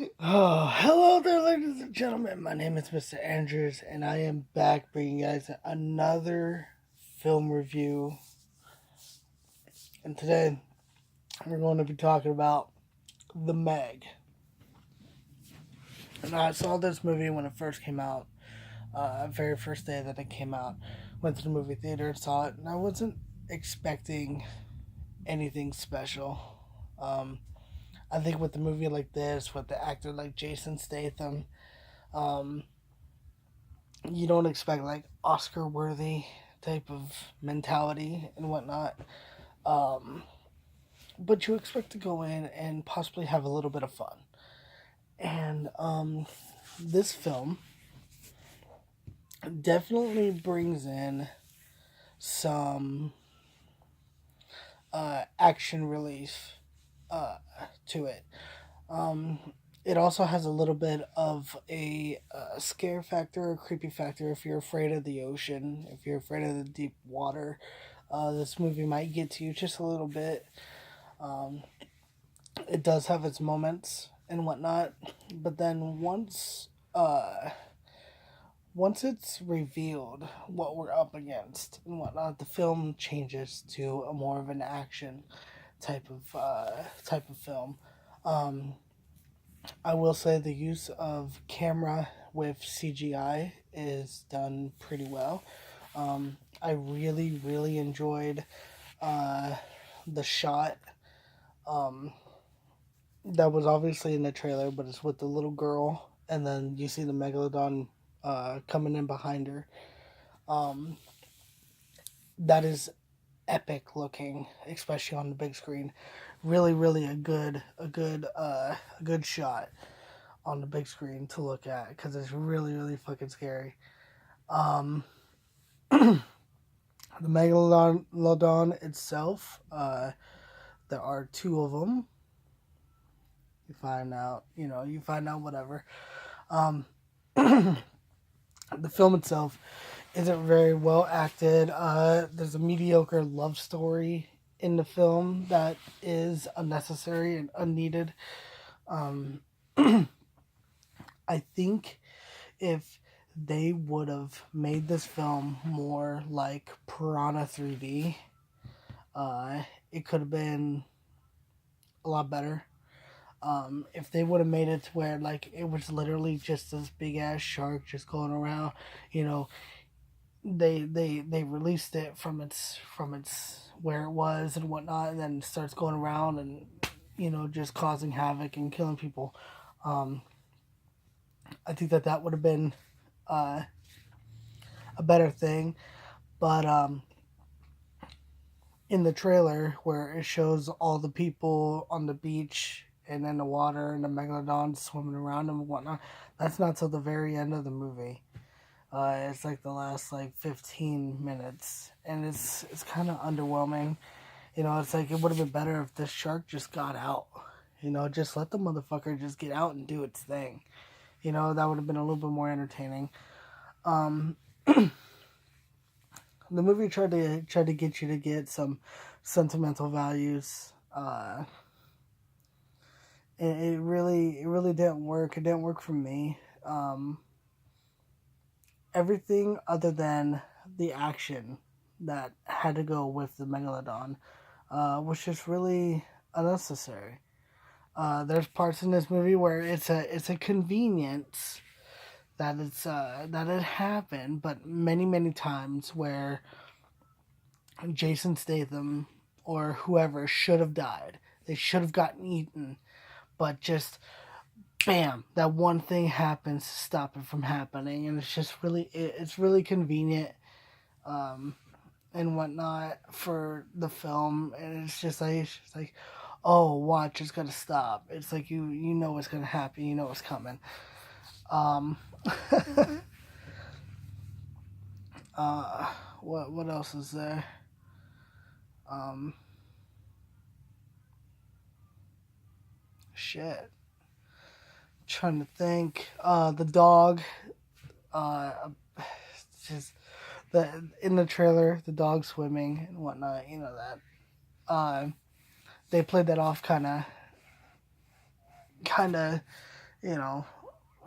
Oh, hello there, ladies and gentlemen. My name is Mr. Andrews, and I am back bringing you guys another film review. And today, we're going to be talking about The Meg. And I saw this movie when it first came out, very first day that it came out. Went to the movie theater and saw it, and I wasn't expecting anything special. Um, I think with a movie like this, with the actor like Jason Statham, um, you don't expect like Oscar worthy type of mentality and whatnot. Um, but you expect to go in and possibly have a little bit of fun. And this film definitely brings in some action relief to it. Um, it also has a little bit of a scare factor, a creepy factor. If you're afraid of the ocean, if you're afraid of the deep water, this movie might get to you just a little bit. Um, it does have its moments and whatnot, but then once it's revealed what we're up against and whatnot, the film changes to a more of an action type of film. Um, I will say the use of camera with CGI is done pretty well. I really enjoyed uh, the shot um, that was obviously in the trailer, but it's with the little girl, and then you see the megalodon coming in behind her. Um, that is epic looking, especially on the big screen. Really a good shot on the big screen to look at because it's really fucking scary. Um, the megalodon itself, there are two of them. You find out whatever. Um, the film itself isn't very well acted. There's a mediocre love story in the film that is unnecessary and unneeded. Um, I think if they would have made this film more like Piranha 3D, it could have been a lot better. If they would have made it to where like it was literally just this big ass shark just going around, you know, they released it from its where it was and whatnot, and then starts going around and just causing havoc and killing people. Um, I think that would have been uh, a better thing, but in the trailer where it shows all the people on the beach and in the water and the megalodon swimming around and whatnot, that's not till the very end of the movie. It's like the last like 15 minutes, and it's kind of underwhelming. It's like it would have been better if this shark just got out. Just let the motherfucker just get out and do its thing. That would have been a little bit more entertaining. Um, the movie tried to get you to get some sentimental values. It really didn't work. It didn't work for me. Everything other than the action that had to go with the megalodon was just really unnecessary. There's parts in this movie where it's a convenience that it happened, but many times where Jason Statham or whoever should have died. They should have gotten eaten, but just bam, that one thing happens to stop it from happening, and it's really convenient and whatnot for the film, and it's just like oh, watch, it's gonna stop. It's like you know it's gonna happen, you know it's coming. Um, what else is there? Um, shit. Trying to think. The dog. Uh, just in the trailer, the dog swimming and whatnot. You know that. They played that off kind of you know,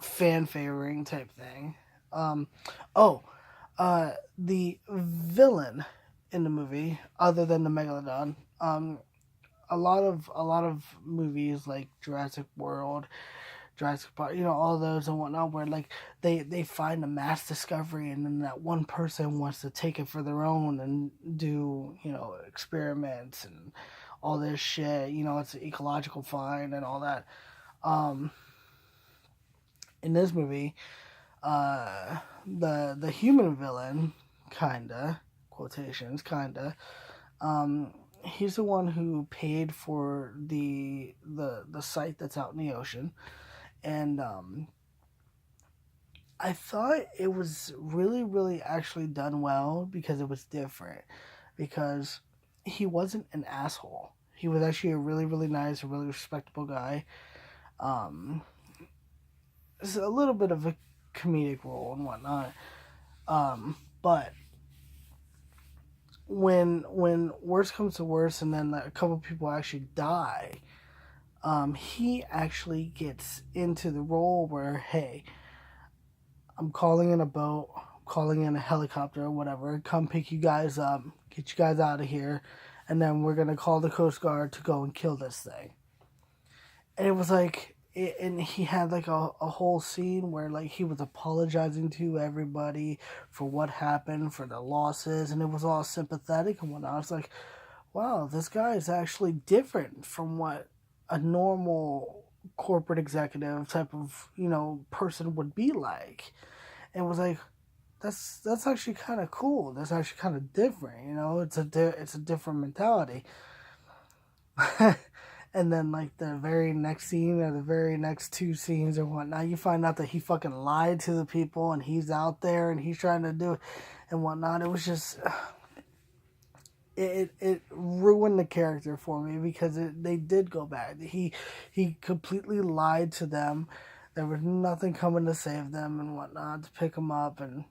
fan favoring type thing. Um, oh, the villain in the movie, other than the Megalodon, a lot of movies like Jurassic World, Jurassic Park, all those and whatnot, where like they find a mass discovery, and then that one person wants to take it for their own and do experiments and all this shit. It's an ecological find and all that. Um, in this movie, the human villain, kinda quotations, kinda. He's the one who paid for the site that's out in the ocean, and I thought it was really, really actually done well because it was different. Because he wasn't an asshole. He was actually a really, really nice, a really respectable guy. Um, it's a little bit of a comedic role and whatnot. But when worse comes to worse, and then a couple people actually die, he actually gets into the role where, hey, I'm calling in a boat, I'm calling in a helicopter or whatever, come pick you guys up, get you guys out of here, and then we're gonna call the Coast Guard to go and kill this thing. And it was like, and he had like a whole scene where like he was apologizing to everybody for what happened, for the losses, and it was all sympathetic and whatnot. I was like, wow, this guy is actually different from what a normal corporate executive type of person would be like. And it was like, that's actually kind of cool. That's actually kind of different. It's a different mentality. And then like the very next scene or the very next two scenes or whatnot, you find out that he fucking lied to the people and he's out there and he's trying to do it and whatnot. It was just it ruined the character for me because they did go back. He completely lied to them. There was nothing coming to save them and whatnot, to pick them up, and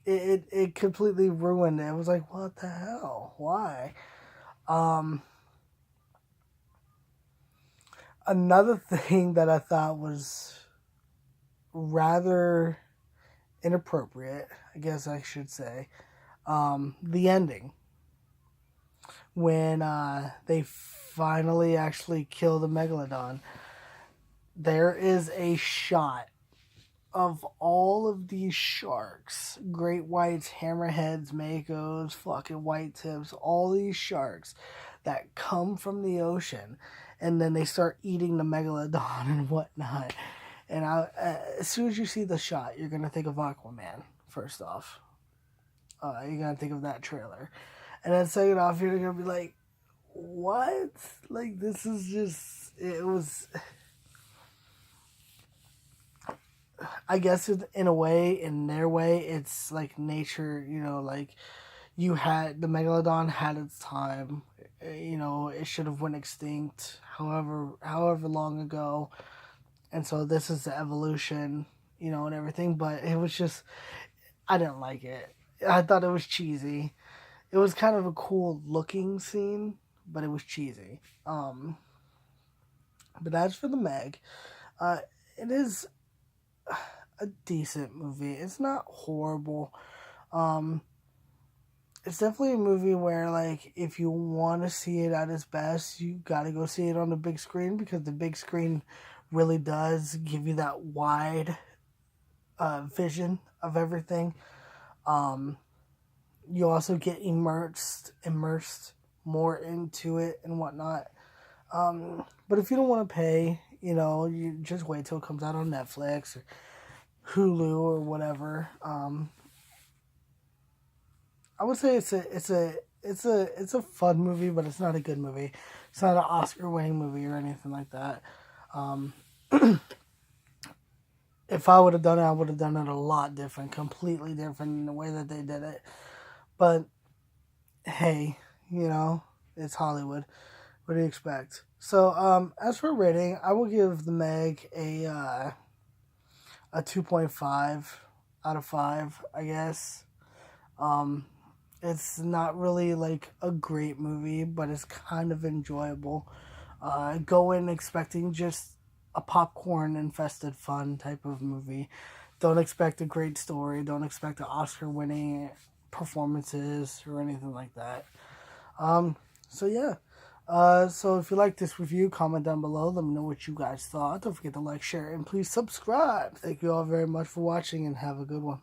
it completely ruined it. It was like, what the hell? Why? Another thing that I thought was rather inappropriate, I guess I should say, the ending. When they finally actually kill the Megalodon, there is a shot of all of these sharks, great whites, hammerheads, makos, fucking white tips, all these sharks that come from the ocean, and then they start eating the Megalodon and whatnot. And as soon as you see the shot, you're gonna think of Aquaman. First off, you're gonna think of that trailer, and then second off, you're gonna be like, "What? Like this is just it was." I guess in a way, in their way, it's like nature. Like the Megalodon had its time. It should have went extinct. However long ago, and so this is the evolution. And everything. But it was just, I didn't like it. I thought it was cheesy. It was kind of a cool looking scene, but it was cheesy. But as for the Meg, it is a decent movie. It's not horrible. Um, it's definitely a movie where, like, if you want to see it at its best, you gotta go see it on the big screen, because the big screen really does give you that wide vision of everything. Um, you also get immersed more into it and whatnot. But if you don't want to pay, you just wait till it comes out on Netflix or Hulu or whatever. I would say it's a fun movie, but it's not a good movie. It's not an Oscar winning movie or anything like that. Um, if I would have done it, I would have done it a lot different, completely different in the way that they did it. But hey, it's Hollywood. What do you expect? So, as for rating, I will give the Meg a 2.5 out of 5, I guess. It's not really like a great movie, but it's kind of enjoyable. Go in expecting just a popcorn infested fun type of movie. Don't expect a great story. Don't expect an Oscar winning performances or anything like that. So yeah. So if you like this review, comment down below. Let me know what you guys thought. Don't forget to like, share, and please subscribe. Thank you all very much for watching, and have a good one.